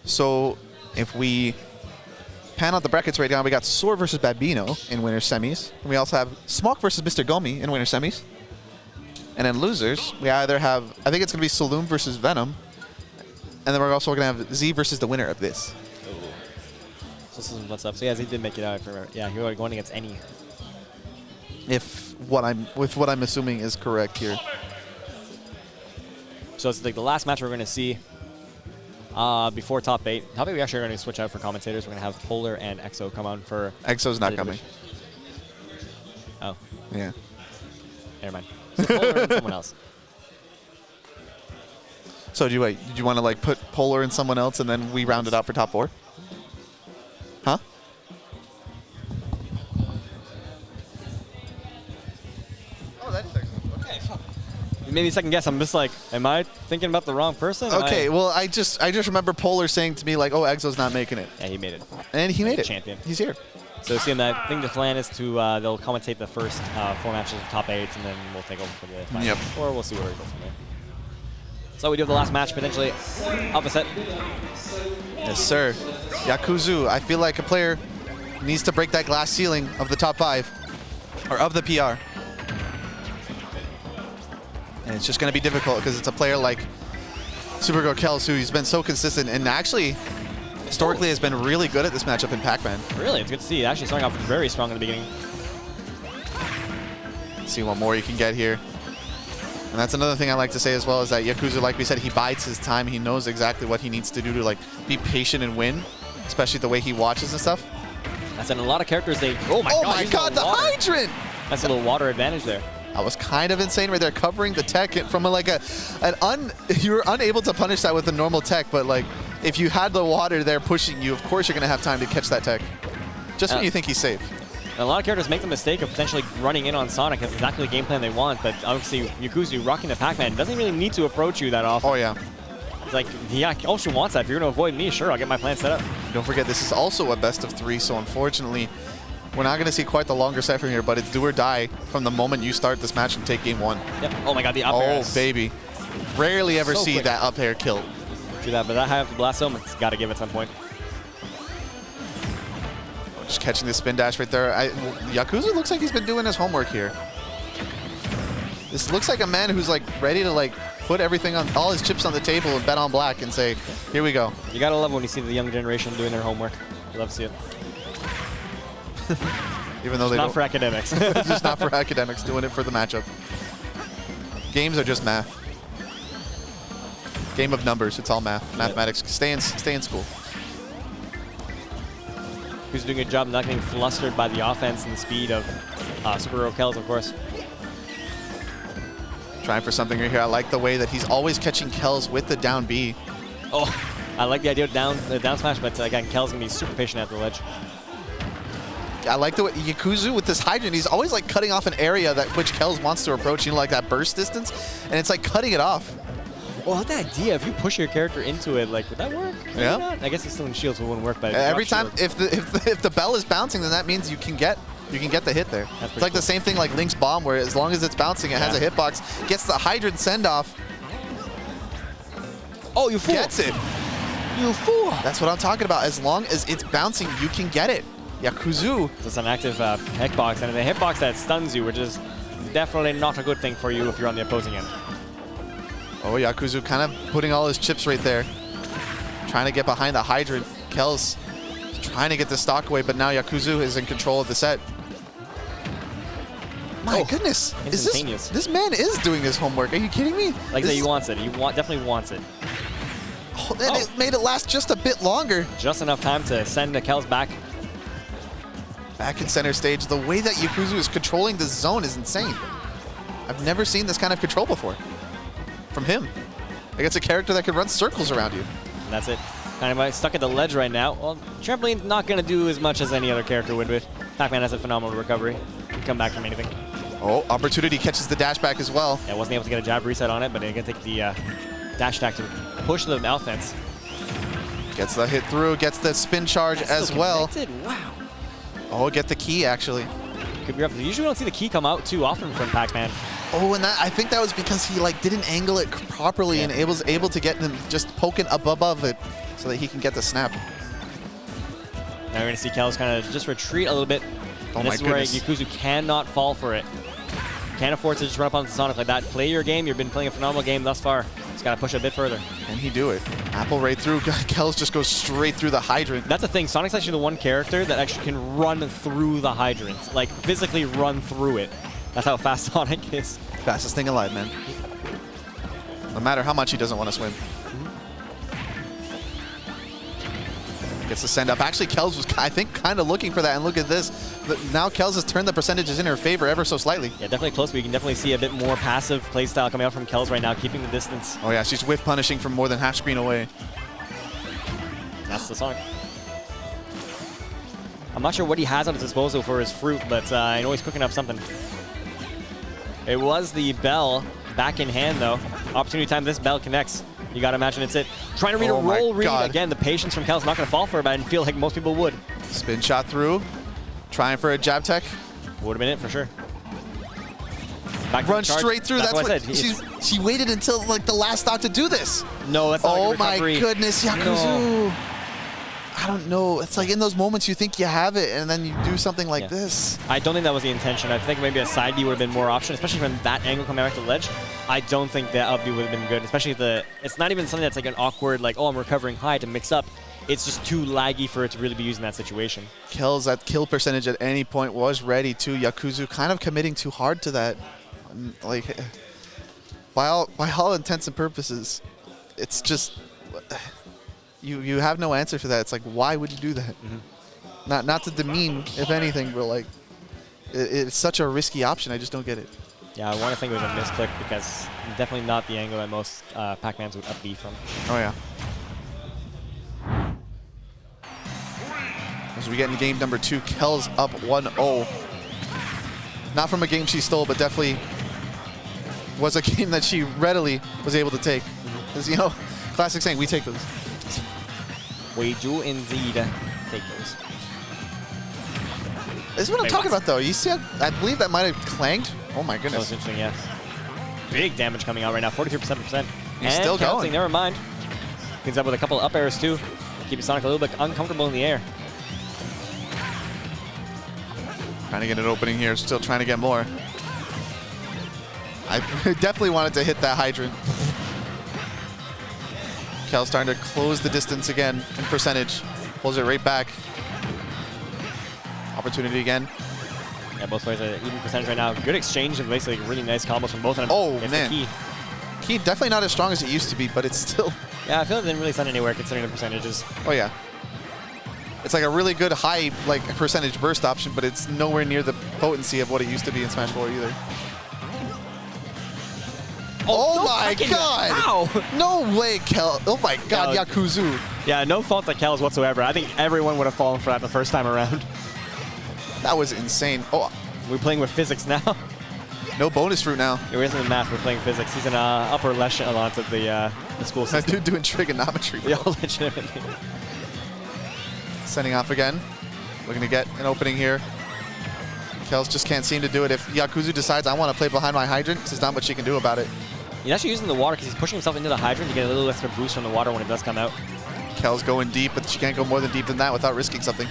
So if we pan out the brackets right now, we got Soar versus Babino in winner semis. And we also have Smock versus Mr. Gomi in winner semis. And then losers, we either have, I think it's going to be Saloon versus Venom. And then we're also going to have Z versus the winner of this. Ooh. So this is what's up. So yeah, Z did make it out. If I remember. Yeah, you're going against any. If what I'm assuming is correct here. So it's like the last match we're going to see before top 8. Top 8 we actually are going to switch out for commentators. We're going to have Polar and EXO come on for... EXO's not coming. Oh. Yeah. Never mind. So Polar and someone else. So did you want to like put Polar and someone else and then we round it out for top 4? Huh? Oh, that is excellent. Okay. Maybe second guess. I'm just like, am I thinking about the wrong person? Okay, well, I just remember Polar saying to me like, "Oh, EXO's not making it." Yeah, he made it. And he made it. Champion. He's here. So seeing that, I think the plan is to they'll commentate the first 4 matches of top 8s, and then we'll take over for the final. Yep. Or we'll see where we go from there. So we do have the last match potentially alpha set. Yes, sir. Yakuzu. I feel like a player needs to break that glass ceiling of the top 5, or of the PR. And it's just going to be difficult because it's a player like SuperGirlKels who's been so consistent and actually historically has been really good at this matchup in Pac-Man. Really, it's good to see. Actually starting off very strong in the beginning. Let's see what more you can get here. And that's another thing I like to say as well is that Yakuzu, like we said, he bides his time. He knows exactly what he needs to do to like be patient and win, especially the way he watches and stuff. That's in a lot of characters. Oh my god, the hydrant! That's a little water advantage there. That was kind of insane right there, covering the tech from you were unable to punish that with a normal tech, but like if you had the water there pushing you, of course you're going to have time to catch that tech. Just when you think he's safe. And a lot of characters make the mistake of potentially running in on Sonic. That's exactly the game plan they want, but obviously Yakuzu rocking the Pac-Man doesn't really need to approach you that often. Oh yeah. It's like, yeah, also wants that. If you're going to avoid me, sure, I'll get my plan set up. Don't forget, this is also a best of 3, so unfortunately, we're not going to see quite the longer set from here, but it's do or die from the moment you start this match and take game 1. Yep. Oh my god, the up air. Oh, baby. Rarely ever see quick. that up air kill. True that, but that high up the blast zone, it's got to give at some point. Just catching the spin dash right there. Yakuza looks like he's been doing his homework here. This looks like a man who's like ready to like put everything on, all his chips on the table and bet on black and say, here we go. You got to love when you see the younger generation doing their homework. You love to see it. Even though they not don't. for academics. Just not for academics, doing it for the matchup. Games are just math. Game of numbers, it's all math. Mathematics. Stay in school. Who's doing a good job not getting flustered by the offense and the speed of SuperGirlKels, of course. Trying for something right here. I like the way that he's always catching Kels with the down B. Oh, I like the idea of the down smash, but again, Kel's going to be super patient at the ledge. I like the way Yakuzu with this hydrant, he's always like cutting off an area that which Kels wants to approach, you know, like that burst distance, and it's like cutting it off. Well, I like the idea. If you push your character into it, like, would that work? Maybe Yeah. not. I guess it's still in shields, so it wouldn't work. But Every time, if the bell is bouncing, then that means you can get the hit there. It's like the same thing like Link's bomb, where as long as it's bouncing, it has a hitbox, gets the hydrant send off. Oh, you fool! Gets it. You fool! That's what I'm talking about. As long as it's bouncing, you can get it. Yakuzu. It's an active hitbox, and it's a hitbox that stuns you, which is definitely not a good thing for you if you're on the opposing end. Oh, Yakuzu kind of putting all his chips right there. Trying to get behind the hydrant. Kels trying to get the stock away, but now Yakuzu is in control of the set. My goodness. Instantaneous. This man is doing his homework. Are you kidding me? Like that, he wants it. He definitely wants it. Oh, and it made it last just a bit longer. Just enough time to send the Kels back. Back in center stage. The way that Yakuzu is controlling the zone is insane. I've never seen this kind of control before from him. Like, it's a character that can run circles around you. And that's it. Kind of stuck at the ledge right now. Well, Trampoline's not going to do as much as any other character would with. Pac-Man has a phenomenal recovery. He can come back from anything. Oh, Opportunity catches the dash back as well. Yeah, wasn't able to get a jab reset on it, but he can take the dash attack to push the offense. Gets the hit through, gets the spin charge as well. Connected. Wow. Oh, get the key actually. Could be rough. Usually we don't see the key come out too often from Pac-Man. Oh, and I think that was because he like didn't angle it properly and was able to get him just poking above it. so that he can get the snap. Now we're going to see Kels kind of just retreat a little bit. Oh And my this is goodness. where Yakuzu cannot fall for it. Can't afford to just run up onto Sonic like that. Play your game. You've been playing a phenomenal game thus far. Just got to push a bit further. Can he do it? Apple right through. Kels just goes straight through the hydrant. That's the thing. Sonic's actually the one character that actually can run through the hydrant. Like, physically run through it. That's how fast Sonic is. Fastest thing alive, man. No matter how much he doesn't want to swim. Gets the send up. Actually, Kels was, I think, kind of looking for that. And look at this. Now Kels has turned the percentages in her favor ever so slightly. Yeah, definitely close, but you can definitely see a bit more passive playstyle coming out from Kels right now, keeping the distance. Oh yeah, she's whiff punishing from more than half screen away. That's the Sonic. I'm not sure what he has at his disposal for his fruit, but I know he's cooking up something. It was the bell back in hand, though. Opportunity time, this bell connects. You got to imagine it's it. Trying to read a roll read. Again, the patience from Kel's not going to fall for it, but I didn't feel like most people would. Spin shot through. Trying for a jab tech. Would have been it for sure. Back Run straight through. That's what I said. She waited until like the last thought to do this. No, that's not Oh a good recovery. my goodness, Yakuzu. No. I don't know. It's like in those moments you think you have it, and then you do something like this. I don't think that was the intention. I think maybe a side B would have been more option, especially from that angle coming back to the ledge. I don't think that up B would have been good, especially it's not even something that's like an awkward, like, oh, I'm recovering high to mix up. It's just too laggy for it to really be used in that situation. Kells at kill percentage at any point was ready to. Yakuzu kind of committing too hard to that. Like, by all intents and purposes, it's just... You have no answer for that. It's like, why would you do that? Not to demean, if anything, but like, it's such a risky option. I just don't get it. Yeah, I want to think it was a misclick because definitely not the angle that most Pac-Mans would up B from. Oh yeah. As we get into game number 2, Kells up 1-0. Not from a game she stole, but definitely was a game that she readily was able to take. Because, you know, classic saying, we take those. We do indeed take those. This is what I'm talking about, though. You see, I believe that might have clanged. Oh my goodness. That was interesting, yes. Big damage coming out right now, 43%. He's still going. Never mind. Cleans up with a couple of up airs, too. Keeping Sonic a little bit uncomfortable in the air. Trying to get an opening here. Still trying to get more. I definitely wanted to hit that hydrant. Kel's starting to close the distance again in percentage. Pulls it right back. Opportunity again. Yeah, both players are even percentage right now. Good exchange and basically really nice combos from both of them. Oh, it's man. the key. Key definitely not as strong as it used to be, but it's still... Yeah, I feel like it didn't really send anywhere considering the percentages. Oh, yeah. It's like a really good high like percentage burst option, but it's nowhere near the potency of what it used to be in Smash 4 either. Oh my god! Wow! No way, Kel. Oh my god, Yakuzu. Yeah, no fault to Kells whatsoever. I think everyone would have fallen for that the first time around. That was insane. Oh, we're playing with physics now. No bonus fruit now. There isn't in math, we're playing physics. He's in upper echelons of the school system. That dude doing trigonometry, bro. Yeah, legitimately. Sending off again. Looking to get an opening here. Kells just can't seem to do it. If Yakuzu decides, I want to play behind my hydrant, there's not much she can do about it. He's actually using the water because he's pushing himself into the hydrant to get a little extra boost from the water when it does come out. Kells going deep, but she can't go more than deep than that without risking something.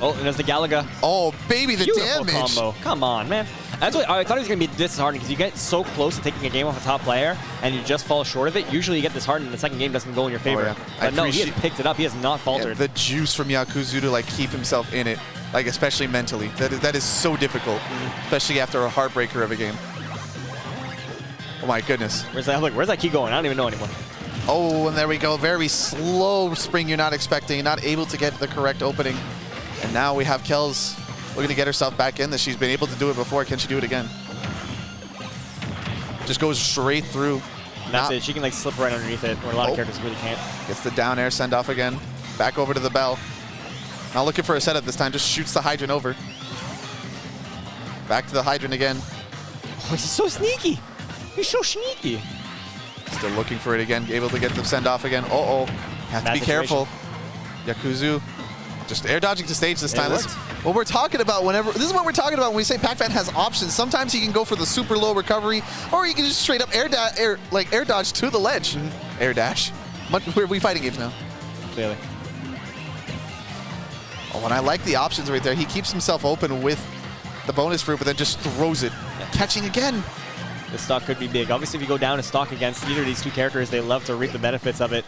Oh, and there's the Galaga. Oh, baby, the Beautiful damage. Combo. Come on, man. That's what I thought it was going to be disheartening because you get so close to taking a game off a top player and you just fall short of it. Usually you get disheartened and the second game doesn't go in your favor. Oh, yeah. But no, he has picked it up. He has not faltered. Yeah, the juice from Yakuzu to like keep himself in it, like especially mentally. That is so difficult, especially after a heartbreaker of a game. Oh my goodness. Where's that key going? I don't even know anymore. Oh, and there we go. Very slow spring you're not expecting. Not able to get the correct opening. And now we have Kells looking to get herself back in this. She's been able to do it before. Can she do it again? Just goes straight through. That's it. She can like slip right underneath it, where a lot of characters really can't. Gets the down air send off again. Back over to the bell. Not looking for a setup this time. Just shoots the hydrant over. Back to the hydrant again. Oh, he's so sneaky. He's so sneaky. Still looking for it again. Able to get the send off again. Uh-oh. Have to be careful. Yakuzu just air dodging to stage this time. This is what we're talking about this is what we're talking about when we say Pac-Man has options. Sometimes he can go for the super low recovery, or he can just straight up air dodge to the ledge. Air dash. Where are we fighting games now? clearly. Oh, and I like the options right there. He keeps himself open with the bonus fruit, but then just throws it. Catching again. This stock could be big. Obviously, if you go down a stock against either of these two characters, they love to reap the benefits of it.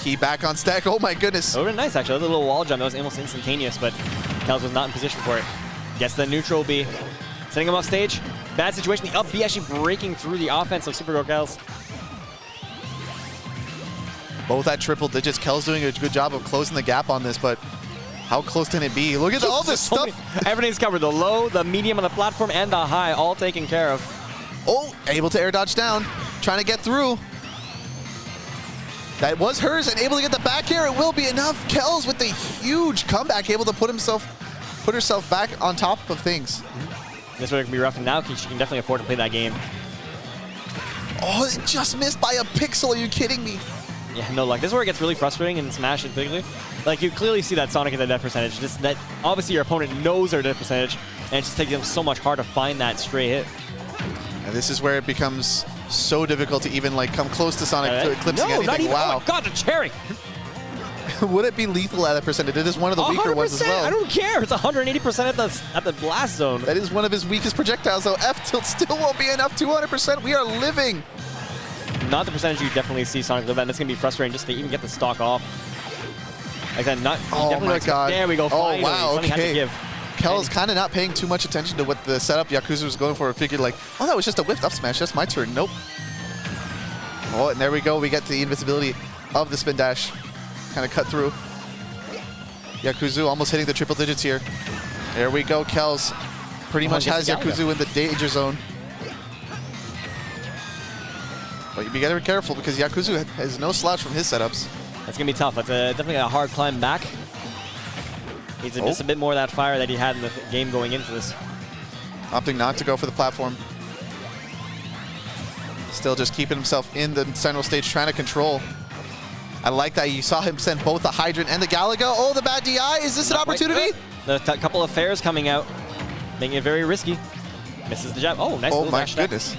Key back on stack. Oh my goodness. That would have been nice, actually. That little wall jump, that was almost instantaneous, but Kels was not in position for it. Gets the neutral B. Setting him off stage. Bad situation. The up B actually breaking through the offense of SuperGirlKels. Both at triple digits. Kels doing a good job of closing the gap on this, but how close can it be? Look at all this stuff. Everything's covered. The low, the medium on the platform, and the high, all taken care of. Oh, able to air dodge down. Trying to get through. That was hers, and able to get the back air. It will be enough. Kels with the huge comeback, able to put herself back on top of things. This one can be rough, and now she can definitely afford to play that game. Oh, it just missed by a pixel. Are you kidding me? Yeah, no luck. This is where it gets really frustrating in Smash and particularly. Like, you clearly see that Sonic is a death percentage. Just that obviously your opponent knows their death percentage, and it just takes them so much hard to find that stray hit. And this is where it becomes so difficult to even like come close to Sonic eclipsing anything. Not even, wow. Oh my god, the cherry! Would it be lethal at that percentage? It is one of the weaker ones as well. I don't care. It's 180% at the blast zone. That is one of his weakest projectiles, though. F-tilt still won't be enough. 200%. We are living. Not the percentage you definitely see Sonic live at. That's going to be frustrating just to even get the stock off. Like that, oh my god. There we go. Finally. Oh wow, Something had to okay. give. Kel's kind of not paying too much attention to what the setup Yakuzu was going for. Figured like, oh, that was just a whiffed up smash. That's my turn. Nope. Oh, and there we go. We get the invincibility of the spin dash. Kind of cut through. Yakuzu almost hitting the triple digits here. There we go. Kels pretty much has Yakuzu in the danger zone. But you gotta be careful because Yakuzu has no slouch from his setups. That's gonna be tough. That's definitely a hard climb back. Needs just a bit more of that fire that he had in the game going into this. Opting not to go for the platform. Still just keeping himself in the central stage, trying to control. I like that you saw him send both the Hydrant and the Galaga. Oh, the bad DI. Is this an opportunity? A couple of fairs coming out, making it very risky. Misses the jab. Oh, nice. Oh my goodness.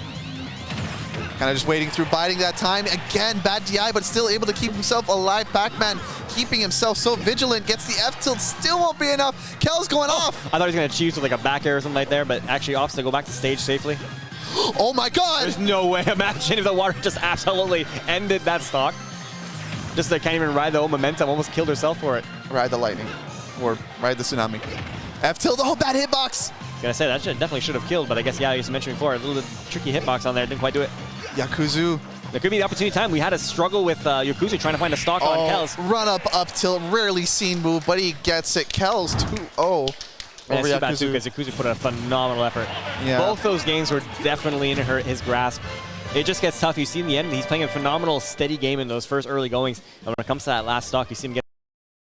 Kind of just waiting through, biding that time. Again, bad DI, but still able to keep himself alive. Pac-Man keeping himself so vigilant. Gets the F-tilt, still won't be enough. Kel's going off. I thought he was going to cheese with like a back air or something like there, but actually opts to go back to stage safely. Oh my god. There's no way. Imagine if the water just absolutely ended that stock. Just can't even ride the whole momentum, almost killed herself for it. Ride the lightning, or ride the tsunami. F-tilt, oh, bad hitbox. I was gonna say, that definitely should have killed, but I guess, yeah, you mentioned before, a little bit tricky hitbox on there, didn't quite do it. Yakuzu. There could be the opportunity time. We had a struggle with Yakuzu trying to find a stock on Kels. Run up tilt, rarely seen move, but he gets it. Kels 2-0 over Yakuzu. Because Yakuzu put in a phenomenal effort. Yeah. Both those games were definitely in his grasp. It just gets tough. You see in the end, he's playing a phenomenal, steady game in those first early goings. And when it comes to that last stock, you see him get